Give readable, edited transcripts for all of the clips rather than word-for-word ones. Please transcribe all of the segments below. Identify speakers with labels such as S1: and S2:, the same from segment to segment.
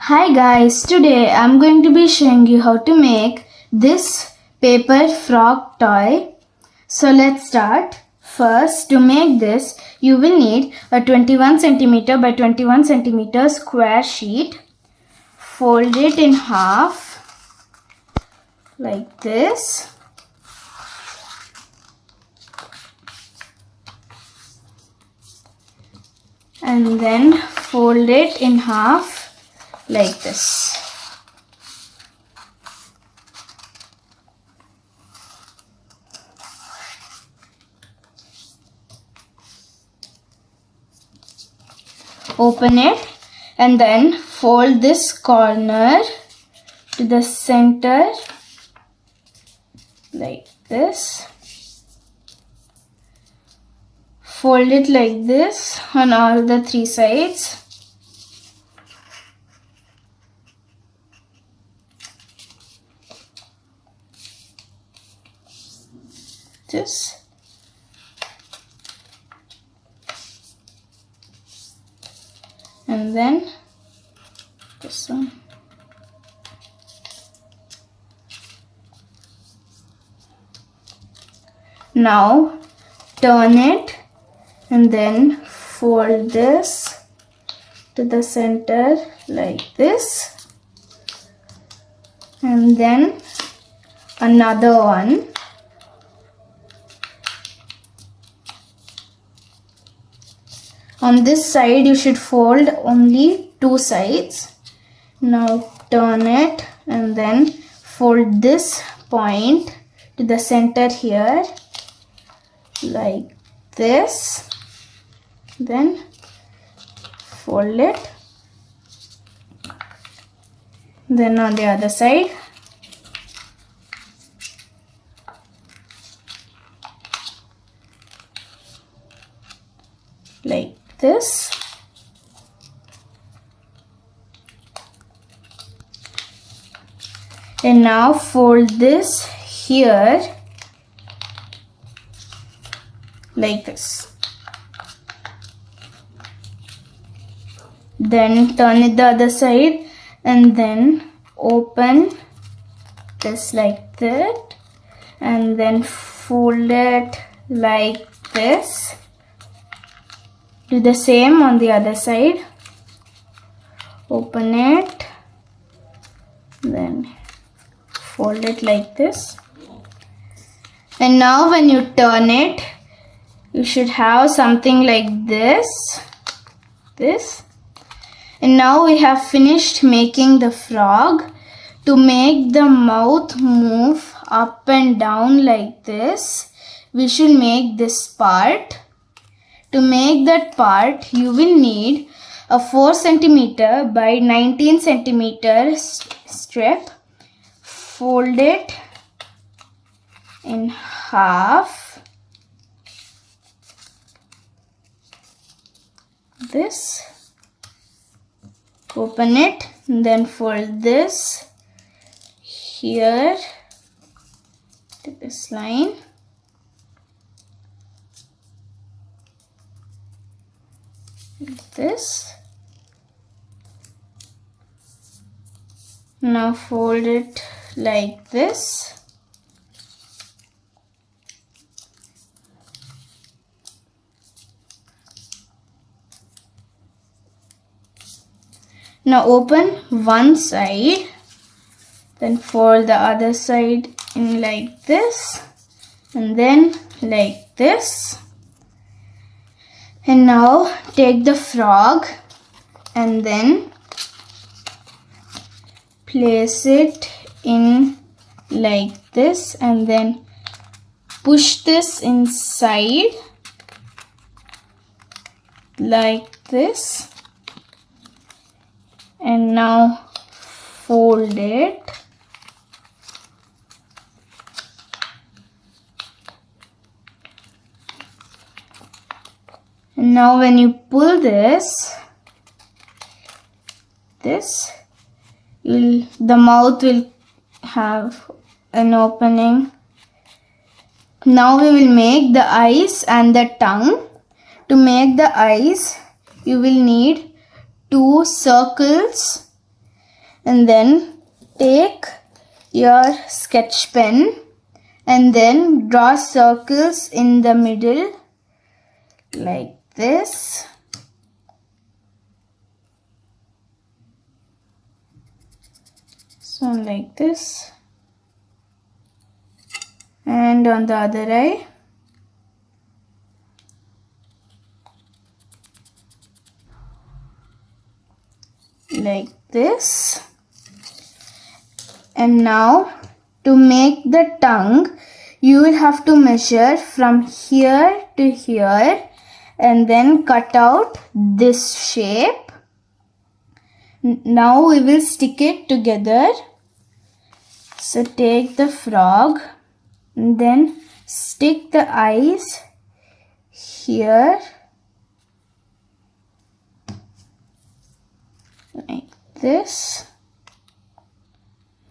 S1: Hi guys, today I'm going to be showing you how to make this paper frog toy. So let's start. First, to make this, you will need a 21 centimeter by 21 centimeter square sheet. Fold it in half like this. And then fold it in half like this. Open it and then fold this corner to the center like this. Fold it like this on all the three sides. This. And then this one. Now turn it and then fold this to the center like this. And then another one. On this side you should fold only two sides. Now turn it and then fold this point to the center here like this. Then fold it. Then on the other side. Like this. And now fold this here like this. Then turn it the other side and then open this like that and then fold it like this. Do the same on the other side. Open it, then fold it like this. And now when you turn it, you should have something like this. And now we have finished making the frog. To make the mouth move up and down like this, we should make this part. To make that part, you will need a 4 centimeter by 19 centimeter strip. Fold it in half. This. Open it and then fold this here to this line. Like this. Now fold it like this. Now open one side, then fold the other side in like this and then like this. And now take the frog and then place it in like this and then push this inside like this. And now fold it. And now when you pull this, the mouth will have an opening. Now we will make the eyes and the tongue. To make the eyes, you will need two circles And then take your sketch pen and then draw circles in the middle like this. So like this. And on the other eye. Like this. And now to make the tongue, you will have to measure from here to here and then cut out this shape. Now we will stick it together. So take the frog and then stick the eyes here like this.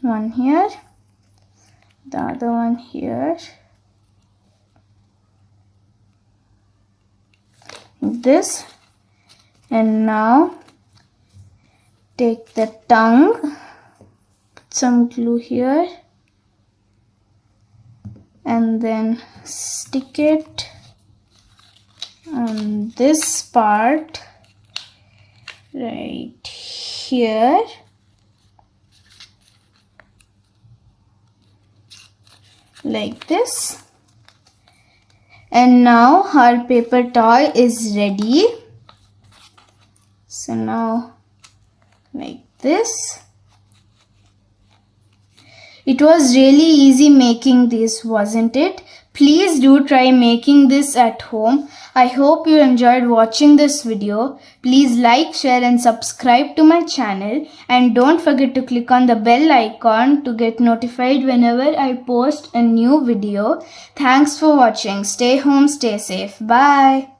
S1: One here, the other one here, like this. And now take the tongue, put some glue here and then stick it on this part right here. Like this. And now our paper toy is ready. So now like this. It was really easy making this, wasn't it? Please do try making this at home. I hope you enjoyed watching this video. Please like, share and subscribe to my channel. And don't forget to click on the bell icon to get notified whenever I post a new video. Thanks for watching. Stay home, stay safe. Bye.